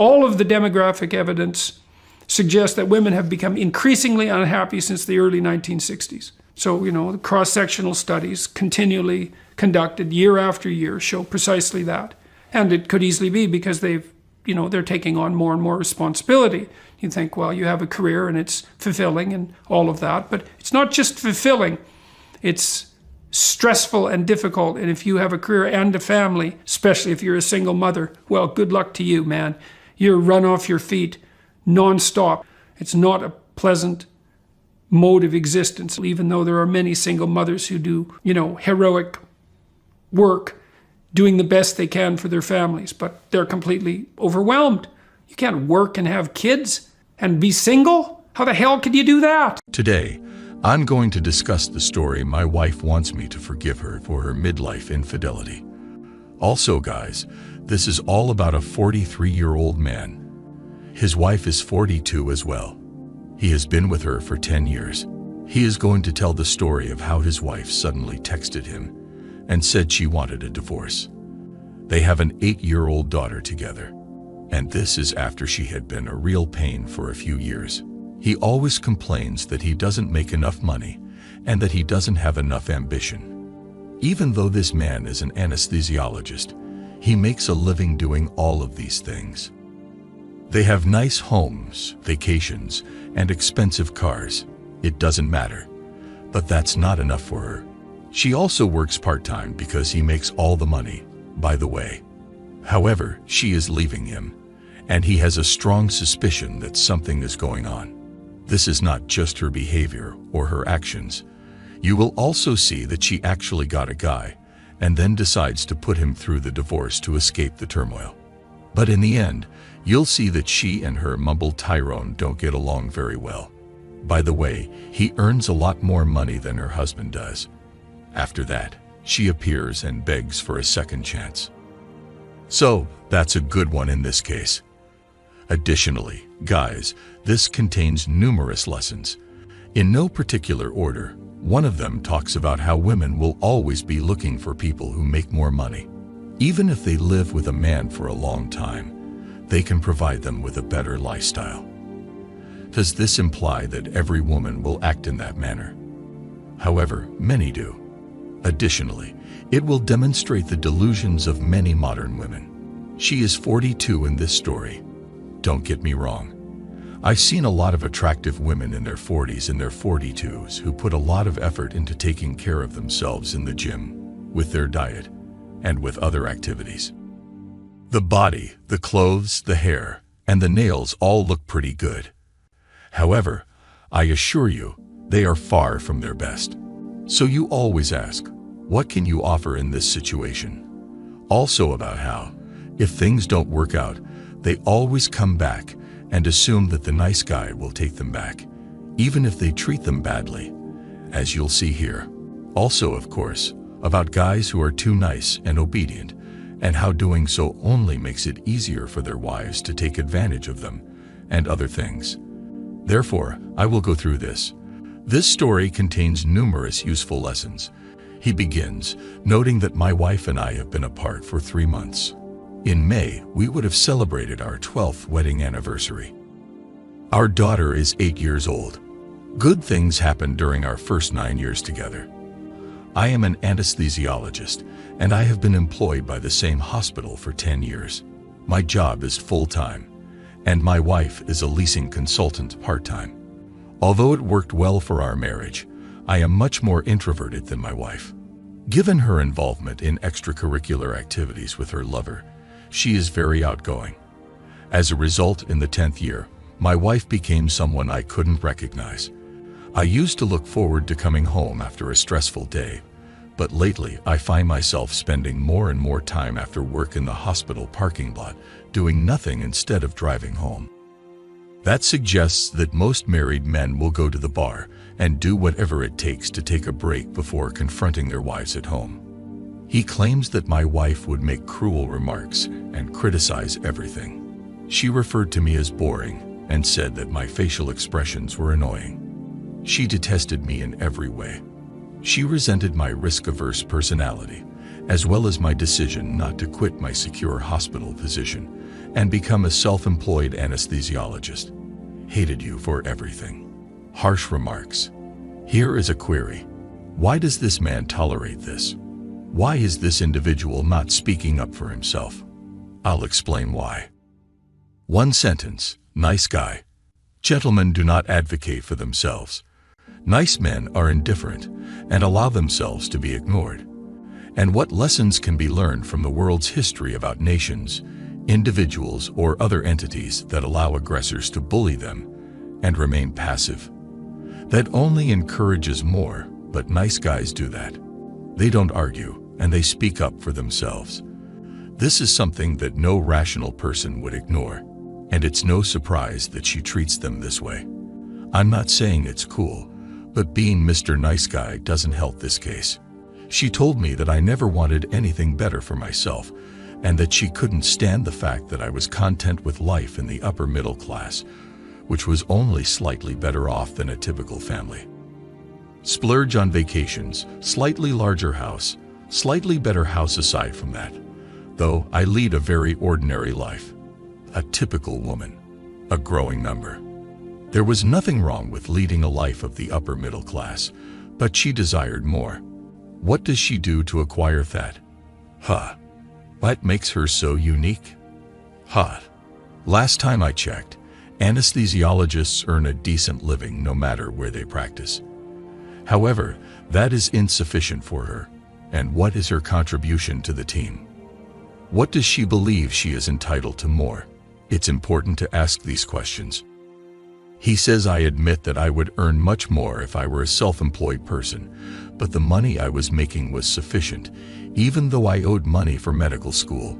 all of the demographic evidence suggests that women have become increasingly unhappy since the early 1960s. So, the cross-sectional studies continually conducted year after year show precisely that. And it could easily be because they're taking on more and more responsibility. You think, well, you have a career and it's fulfilling and all of that, but it's not just fulfilling, it's stressful and difficult. And if you have a career and a family, especially if you're a single mother, well, good luck to you, man. You're run off your feet nonstop. It's not a pleasant mode of existence, even though there are many single mothers who do, heroic work, doing the best they can for their families, but they're completely overwhelmed. You can't work and have kids and be single? How the hell could you do that? Today, I'm going to discuss the story my wife wants me to forgive her for her midlife infidelity. Also, guys, this is all about a 43-year-old man. His wife is 42 as well. He has been with her for 10 years. He is going to tell the story of how his wife suddenly texted him and said she wanted a divorce. They have an 8-year-old daughter together, and this is after she had been a real pain for a few years. He always complains that he doesn't make enough money and that he doesn't have enough ambition. Even though this man is an anesthesiologist, he makes a living doing all of these things. They have nice homes, vacations, and expensive cars. It doesn't matter. But that's not enough for her. She also works part-time because he makes all the money, by the way. However, she is leaving him, and he has a strong suspicion that something is going on. This is not just her behavior or her actions. You will also see that she actually got a guy and then decides to put him through the divorce to escape the turmoil. But in the end, you'll see that she and her mumbled Tyrone don't get along very well. By the way, he earns a lot more money than her husband does. After that, she appears and begs for a second chance. So, that's a good one in this case. Additionally, guys, this contains numerous lessons. In no particular order, one of them talks about how women will always be looking for people who make more money. Even if they live with a man for a long time, they can provide them with a better lifestyle. Does this imply that every woman will act in that manner? However, many do. Additionally, it will demonstrate the delusions of many modern women. She is 42 in this story. Don't get me wrong. I've seen a lot of attractive women in their 40s and their 42s who put a lot of effort into taking care of themselves in the gym, with their diet, and with other activities. The body, the clothes, the hair, and the nails all look pretty good. However, I assure you, they are far from their best. So you always ask, what can you offer in this situation? Also about how, if things don't work out, they always come back and assume that the nice guy will take them back, even if they treat them badly, as you'll see here. Also, of course, about guys who are too nice and obedient, and how doing so only makes it easier for their wives to take advantage of them, and other things. Therefore, I will go through this. This story contains numerous useful lessons. He begins, noting that my wife and I have been apart for 3 months. In May, we would have celebrated our 12th wedding anniversary. Our daughter is 8 years old. Good things happened during our first 9 years together. I am an anesthesiologist, and I have been employed by the same hospital for 10 years. My job is full-time, and my wife is a leasing consultant part-time. Although it worked well for our marriage, I am much more introverted than my wife. Given her involvement in extracurricular activities with her lover, she is very outgoing. As a result, in the 10th year, my wife became someone I couldn't recognize. I used to look forward to coming home after a stressful day, but lately I find myself spending more and more time after work in the hospital parking lot, doing nothing instead of driving home. That suggests that most married men will go to the bar and do whatever it takes to take a break before confronting their wives at home. He claims that my wife would make cruel remarks and criticize everything. She referred to me as boring and said that my facial expressions were annoying. She detested me in every way. She resented my risk-averse personality, as well as my decision not to quit my secure hospital position, and become a self-employed anesthesiologist. Hated you for everything. Harsh remarks. Here is a query. Why does this man tolerate this? Why is this individual not speaking up for himself? I'll explain why. One sentence. Nice guy. Gentlemen do not advocate for themselves. Nice men are indifferent and allow themselves to be ignored. And what lessons can be learned from the world's history about nations, individuals, or other entities that allow aggressors to bully them and remain passive? That only encourages more, but nice guys do that. They don't argue, and they speak up for themselves. This is something that no rational person would ignore, and it's no surprise that she treats them this way. I'm not saying it's cool, but being Mr. Nice Guy doesn't help this case. She told me that I never wanted anything better for myself, and that she couldn't stand the fact that I was content with life in the upper middle class, which was only slightly better off than a typical family. Splurge on vacations, slightly larger house, slightly better house aside from that. Though I lead a very ordinary life. A typical woman. A growing number. There was nothing wrong with leading a life of the upper middle class, but she desired more. What does she do to acquire that? What makes her so unique? Last time I checked, anesthesiologists earn a decent living no matter where they practice. However, that is insufficient for her. And what is her contribution to the team? What does she believe she is entitled to more? It's important to ask these questions. He says I admit that I would earn much more if I were a self-employed person, but the money I was making was sufficient, even though I owed money for medical school,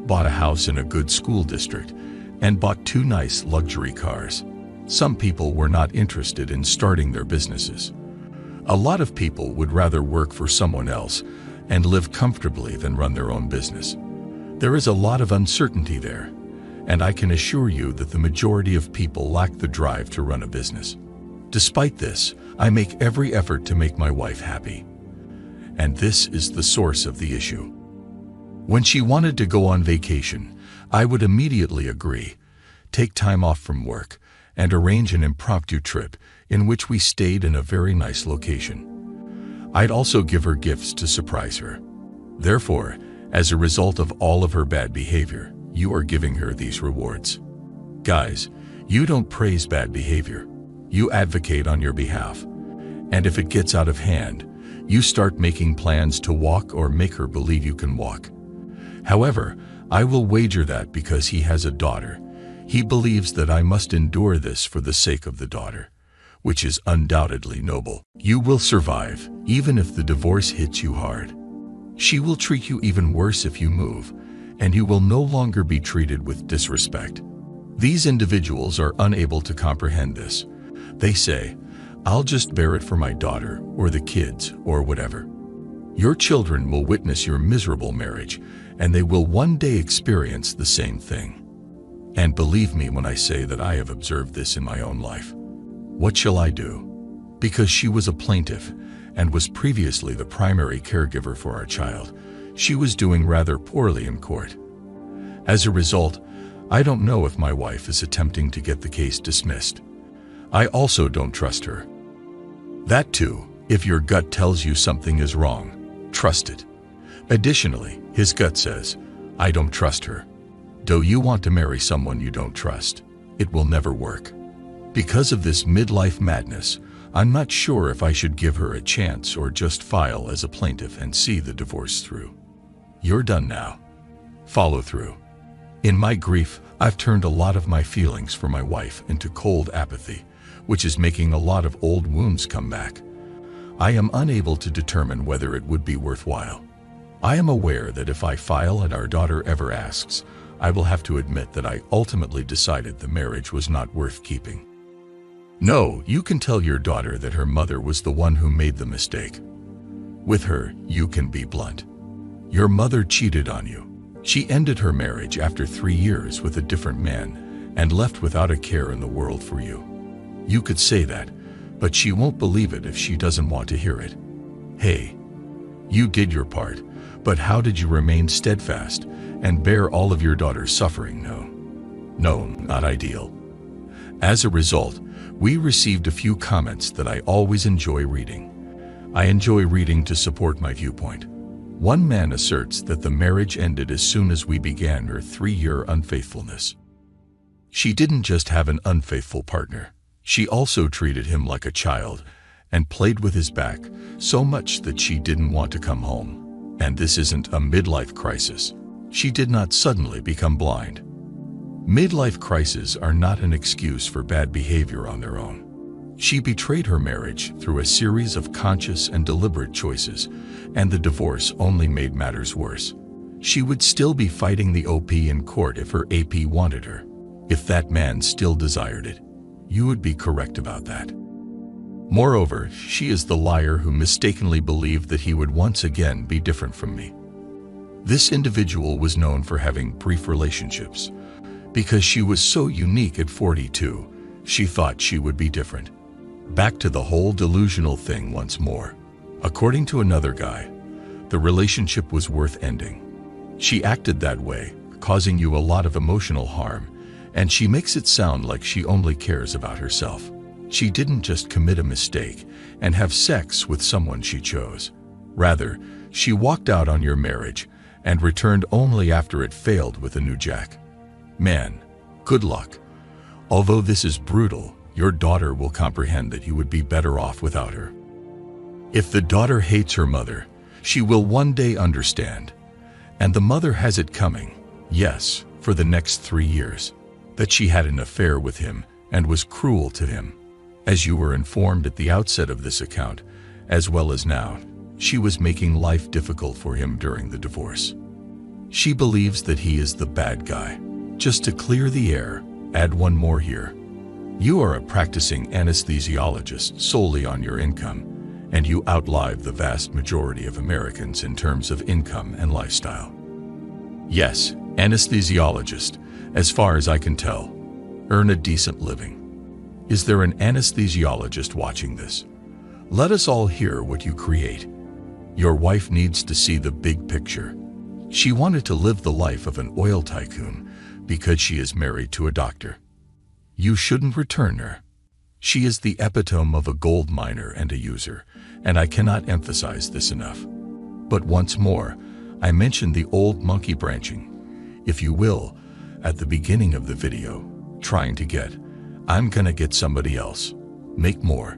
bought a house in a good school district, and bought 2 nice luxury cars. Some people were not interested in starting their businesses. A lot of people would rather work for someone else and live comfortably than run their own business. There is a lot of uncertainty there, and I can assure you that the majority of people lack the drive to run a business. Despite this, I make every effort to make my wife happy. And this is the source of the issue. When she wanted to go on vacation, I would immediately agree, take time off from work, and arrange an impromptu trip in which we stayed in a very nice location. I'd also give her gifts to surprise her. Therefore, as a result of all of her bad behavior, you are giving her these rewards. Guys, you don't praise bad behavior. You advocate on your behalf. And if it gets out of hand, you start making plans to walk or make her believe you can walk. However, I will wager that because he has a daughter, he believes that I must endure this for the sake of the daughter, which is undoubtedly noble. You will survive, even if the divorce hits you hard. She will treat you even worse if you move, and you will no longer be treated with disrespect. These individuals are unable to comprehend this. They say, I'll just bear it for my daughter, or the kids, or whatever. Your children will witness your miserable marriage, and they will one day experience the same thing. And believe me when I say that I have observed this in my own life. What shall I do? Because she was a plaintiff and was previously the primary caregiver for our child, she was doing rather poorly in court. As a result, I don't know if my wife is attempting to get the case dismissed. I also don't trust her. That too, if your gut tells you something is wrong, trust it. Additionally, his gut says, I don't trust her. Do you want to marry someone you don't trust? It will never work. Because of this midlife madness, I'm not sure if I should give her a chance or just file as a plaintiff and see the divorce through. You're done now. Follow through. In my grief, I've turned a lot of my feelings for my wife into cold apathy, which is making a lot of old wounds come back. I am unable to determine whether it would be worthwhile. I am aware that if I file and our daughter ever asks, I will have to admit that I ultimately decided the marriage was not worth keeping. No, you can tell your daughter that her mother was the one who made the mistake. With her, you can be blunt. Your mother cheated on you. She ended her marriage after 3 years with a different man and left without a care in the world for you. You could say that, but she won't believe it if she doesn't want to hear it. Hey, you did your part, but how did you remain steadfast and bear all of your daughter's suffering? No. No, not ideal. As a result, we received a few comments that I always enjoy reading. I enjoy reading to support my viewpoint. One man asserts that the marriage ended as soon as we began her 3-year unfaithfulness. She didn't just have an unfaithful partner. She also treated him like a child and played with his back so much that she didn't want to come home. And this isn't a midlife crisis. She did not suddenly become blind. Midlife crises are not an excuse for bad behavior on their own. She betrayed her marriage through a series of conscious and deliberate choices, and the divorce only made matters worse. She would still be fighting the OP in court if her AP wanted her. If that man still desired it, you would be correct about that. Moreover, she is the liar who mistakenly believed that he would once again be different from me. This individual was known for having brief relationships. Because she was so unique at 42, she thought she would be different. Back to the whole delusional thing once more. According to another guy, the relationship was worth ending. She acted that way, causing you a lot of emotional harm, and she makes it sound like she only cares about herself. She didn't just commit a mistake and have sex with someone she chose. Rather, she walked out on your marriage and returned only after it failed with a new jack. Man, good luck. Although this is brutal, your daughter will comprehend that you would be better off without her. If the daughter hates her mother, she will one day understand. And the mother has it coming, yes, for the next 3 years, that she had an affair with him and was cruel to him. As you were informed at the outset of this account, as well as now, she was making life difficult for him during the divorce. She believes that he is the bad guy. Just to clear the air, add one more here. You are a practicing anesthesiologist solely on your income, and you outlive the vast majority of Americans in terms of income and lifestyle. Yes, anesthesiologist, as far as I can tell, earn a decent living. Is there an anesthesiologist watching this? Let us all hear what you create. Your wife needs to see the big picture. She wanted to live the life of an oil tycoon because she is married to a doctor. You shouldn't return her. She is the epitome of a gold miner and a user, and I cannot emphasize this enough. But once more, I mentioned the old monkey branching, if you will, at the beginning of the video, trying to get, I'm gonna get somebody else, make more.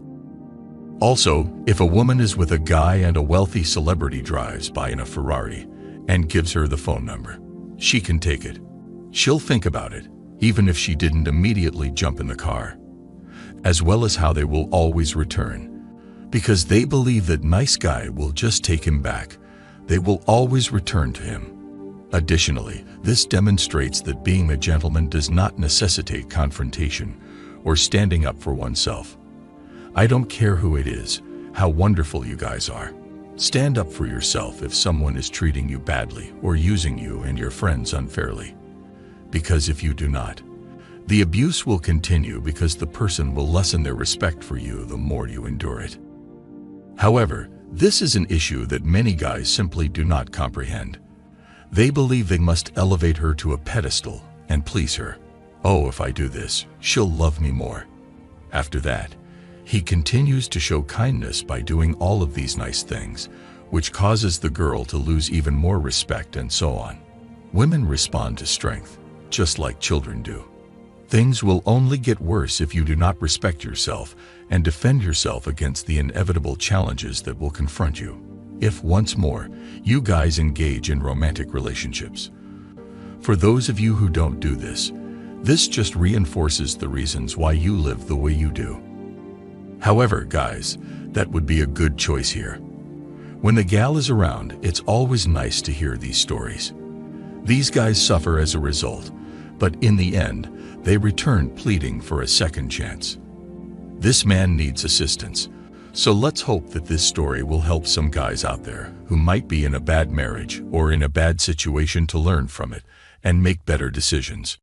Also, if a woman is with a guy and a wealthy celebrity drives by in a Ferrari and gives her the phone number, she can take it. She'll think about it, even if she didn't immediately jump in the car. As well as how they will always return. Because they believe that nice guy will just take him back. They will always return to him. Additionally, this demonstrates that being a gentleman does not necessitate confrontation or standing up for oneself. I don't care who it is, how wonderful you guys are. Stand up for yourself if someone is treating you badly or using you and your friends unfairly. Because if you do not, the abuse will continue because the person will lessen their respect for you the more you endure it. However, this is an issue that many guys simply do not comprehend. They believe they must elevate her to a pedestal and please her. Oh, if I do this, she'll love me more. After that, he continues to show kindness by doing all of these nice things, which causes the girl to lose even more respect and so on. Women respond to strength, just like children do. Things will only get worse if you do not respect yourself and defend yourself against the inevitable challenges that will confront you. If, once more, you guys engage in romantic relationships. For those of you who don't do this, this just reinforces the reasons why you live the way you do. However, guys, that would be a good choice here. When the gal is around, it's always nice to hear these stories. These guys suffer as a result, but in the end, they return pleading for a second chance. This man needs assistance, so let's hope that this story will help some guys out there who might be in a bad marriage or in a bad situation to learn from it and make better decisions.